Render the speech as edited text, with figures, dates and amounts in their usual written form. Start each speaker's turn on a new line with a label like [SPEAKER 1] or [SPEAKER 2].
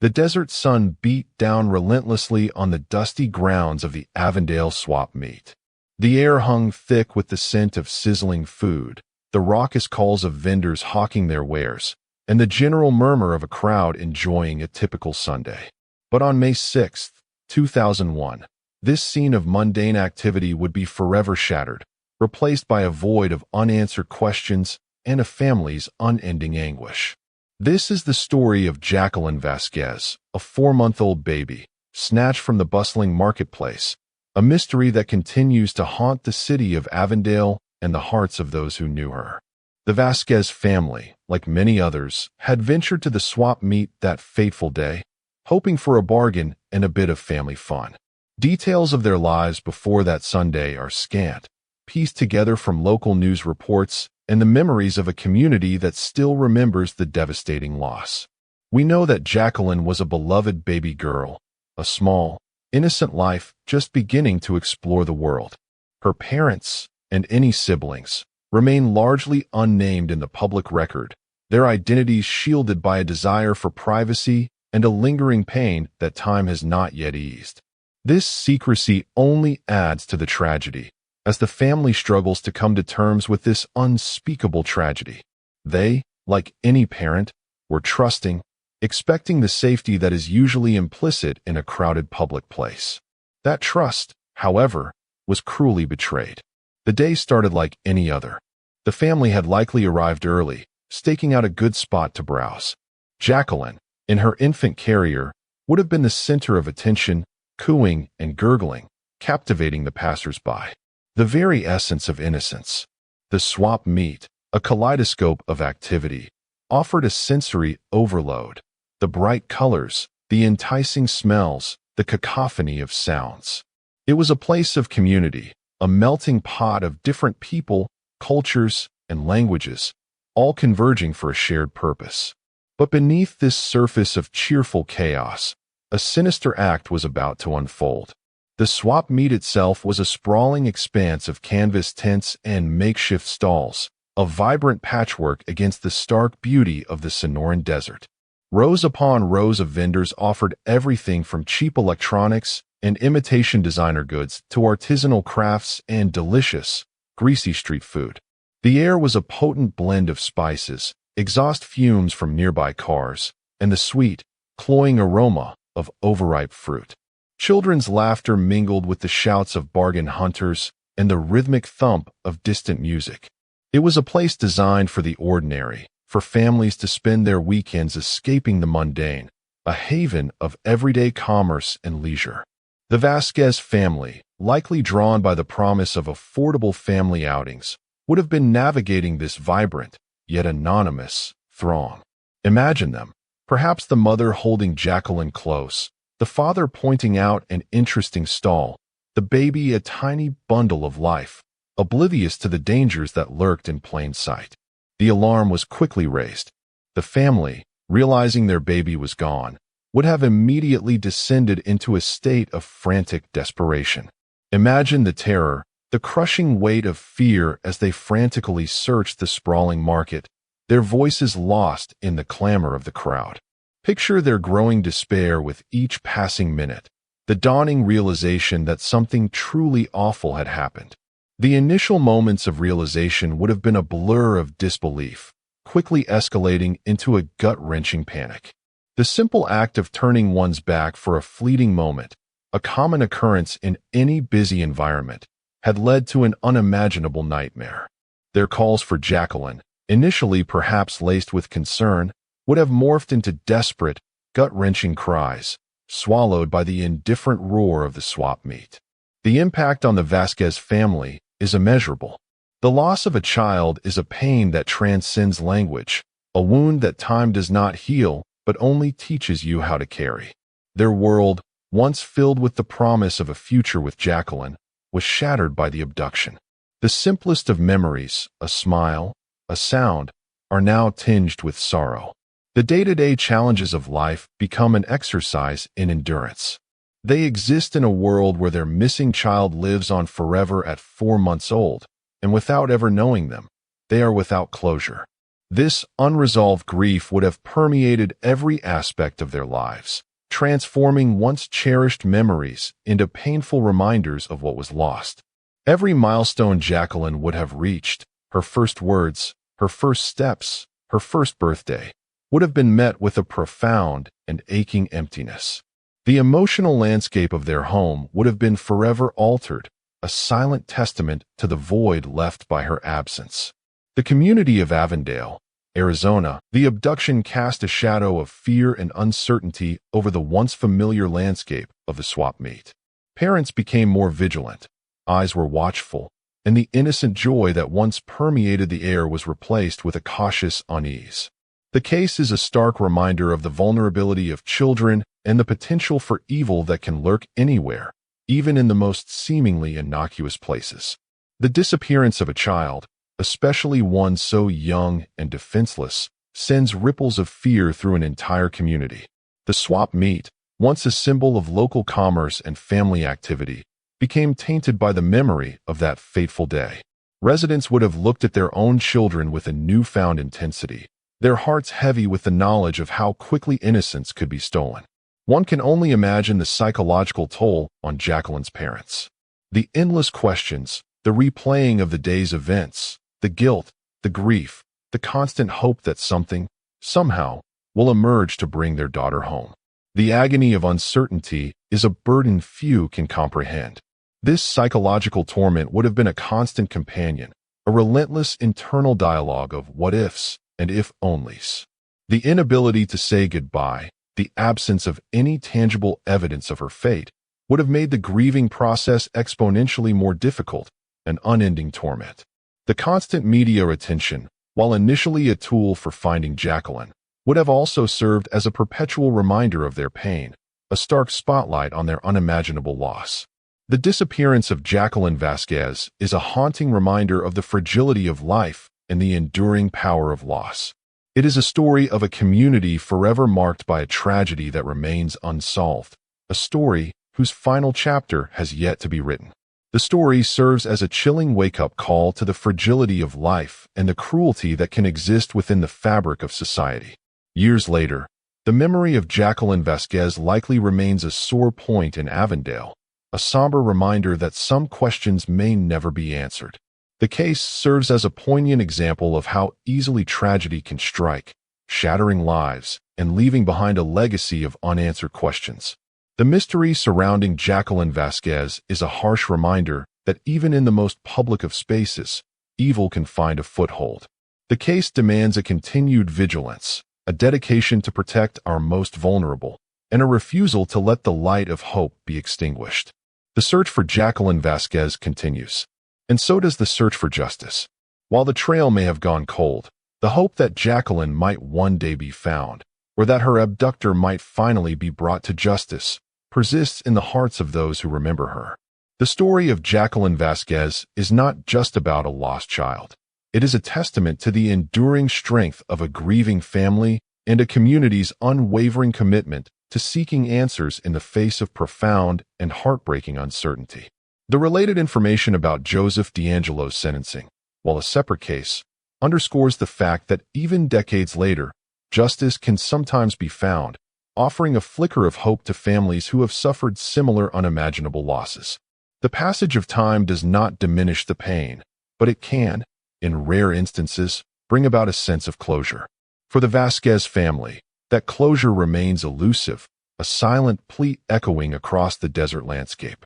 [SPEAKER 1] The desert sun beat down relentlessly on the dusty grounds of the Avondale swap meet. The air hung thick with the scent of sizzling food, the raucous calls of vendors hawking their wares, and the general murmur of a crowd enjoying a typical Sunday. But on May 6, 2001, this scene of mundane activity would be forever shattered, replaced by a void of unanswered questions and a family's unending anguish. This is the story of Jacqueline Vasquez, a 4-month-old baby, snatched from the bustling marketplace, a mystery that continues to haunt the city of Avondale and the hearts of those who knew her. The Vasquez family, like many others, had ventured to the swap meet that fateful day, hoping for a bargain and a bit of family fun. Details of their lives before that Sunday are scant, pieced together from local news reports and the memories of a community that still remembers the devastating loss. We know that Jacqueline was a beloved baby girl, a small, innocent life just beginning to explore the world. Her parents, and any siblings, remain largely unnamed in the public record, their identities shielded by a desire for privacy and a lingering pain that time has not yet eased. This secrecy only adds to the tragedy, as the family struggles to come to terms with this unspeakable tragedy. They, like any parent, were trusting, expecting the safety that is usually implicit in a crowded public place. That trust, however, was cruelly betrayed. The day started like any other. The family had likely arrived early, staking out a good spot to browse. Jacqueline, in her infant carrier, would have been the center of attention, cooing and gurgling, captivating the passers-by. The very essence of innocence. The swap meet, a kaleidoscope of activity, offered a sensory overload. The bright colors, the enticing smells, the cacophony of sounds. It was a place of community, a melting pot of different people, cultures, and languages, all converging for a shared purpose. But beneath this surface of cheerful chaos, a sinister act was about to unfold. The swap meet itself was a sprawling expanse of canvas tents and makeshift stalls, a vibrant patchwork against the stark beauty of the Sonoran desert. Rows upon rows of vendors offered everything from cheap electronics and imitation designer goods to artisanal crafts and delicious, greasy street food. The air was a potent blend of spices, exhaust fumes from nearby cars, and the sweet, cloying aroma of overripe fruit. Children's laughter mingled with the shouts of bargain hunters and the rhythmic thump of distant music. It was a place designed for the ordinary, for families to spend their weekends escaping the mundane, a haven of everyday commerce and leisure. The Vasquez family, likely drawn by the promise of affordable family outings, would have been navigating this vibrant, yet anonymous, throng. Imagine them, perhaps the mother holding Jacqueline close, the father pointing out an interesting stall, the baby a tiny bundle of life, oblivious to the dangers that lurked in plain sight. The alarm was quickly raised. The family, realizing their baby was gone, would have immediately descended into a state of frantic desperation. Imagine the terror, the crushing weight of fear as they frantically searched the sprawling market, their voices lost in the clamor of the crowd. Picture their growing despair with each passing minute, the dawning realization that something truly awful had happened. The initial moments of realization would have been a blur of disbelief, quickly escalating into a gut-wrenching panic. The simple act of turning one's back for a fleeting moment, a common occurrence in any busy environment, had led to an unimaginable nightmare. Their calls for Jacqueline, initially perhaps laced with concern, would have morphed into desperate, gut-wrenching cries, swallowed by the indifferent roar of the swap meet. The impact on the Vasquez family is immeasurable. The loss of a child is a pain that transcends language, a wound that time does not heal but only teaches you how to carry. Their world, once filled with the promise of a future with Jacqueline, was shattered by the abduction. The simplest of memories, a smile, a sound, are now tinged with sorrow. The day-to-day challenges of life become an exercise in endurance. They exist in a world where their missing child lives on forever at 4 months old, and without ever knowing them, they are without closure. This unresolved grief would have permeated every aspect of their lives, transforming once cherished memories into painful reminders of what was lost. Every milestone Jacqueline would have reached, her first words, her first steps, her first birthday, would have been met with a profound and aching emptiness. The emotional landscape of their home would have been forever altered, a silent testament to the void left by her absence. The community of Avondale, Arizona, the abduction cast a shadow of fear and uncertainty over the once familiar landscape of the swap meet. Parents became more vigilant, eyes were watchful, and the innocent joy that once permeated the air was replaced with a cautious unease. The case is a stark reminder of the vulnerability of children and the potential for evil that can lurk anywhere, even in the most seemingly innocuous places. The disappearance of a child, especially one so young and defenseless, sends ripples of fear through an entire community. The swap meet, once a symbol of local commerce and family activity, became tainted by the memory of that fateful day. Residents would have looked at their own children with a newfound intensity, their hearts heavy with the knowledge of how quickly innocence could be stolen. One can only imagine the psychological toll on Jacqueline's parents. The endless questions, the replaying of the day's events, the guilt, the grief, the constant hope that something, somehow, will emerge to bring their daughter home. The agony of uncertainty is a burden few can comprehend. This psychological torment would have been a constant companion, a relentless internal dialogue of what-ifs and if-onlys. The inability to say goodbye, the absence of any tangible evidence of her fate, would have made the grieving process exponentially more difficult, an unending torment. The constant media attention, while initially a tool for finding Jacqueline, would have also served as a perpetual reminder of their pain, a stark spotlight on their unimaginable loss. The disappearance of Jacqueline Vasquez is a haunting reminder of the fragility of life and the enduring power of loss. It is a story of a community forever marked by a tragedy that remains unsolved, a story whose final chapter has yet to be written. The story serves as a chilling wake-up call to the fragility of life and the cruelty that can exist within the fabric of society. Years later, the memory of Jacqueline Vasquez likely remains a sore point in Avondale, a somber reminder that some questions may never be answered. The case serves as a poignant example of how easily tragedy can strike, shattering lives and leaving behind a legacy of unanswered questions. The mystery surrounding Jacqueline Vasquez is a harsh reminder that even in the most public of spaces, evil can find a foothold. The case demands a continued vigilance, a dedication to protect our most vulnerable, and a refusal to let the light of hope be extinguished. The search for Jacqueline Vasquez continues, and so does the search for justice. While the trail may have gone cold, the hope that Jacqueline might one day be found, or that her abductor might finally be brought to justice, persists in the hearts of those who remember her. The story of Jacqueline Vasquez is not just about a lost child. It is a testament to the enduring strength of a grieving family and a community's unwavering commitment to seeking answers in the face of profound and heartbreaking uncertainty. The related information about Joseph D'Angelo's sentencing, while a separate case, underscores the fact that even decades later, justice can sometimes be found, offering a flicker of hope to families who have suffered similar unimaginable losses. The passage of time does not diminish the pain, but it can, in rare instances, bring about a sense of closure. For the Vasquez family, that closure remains elusive, a silent plea echoing across the desert landscape.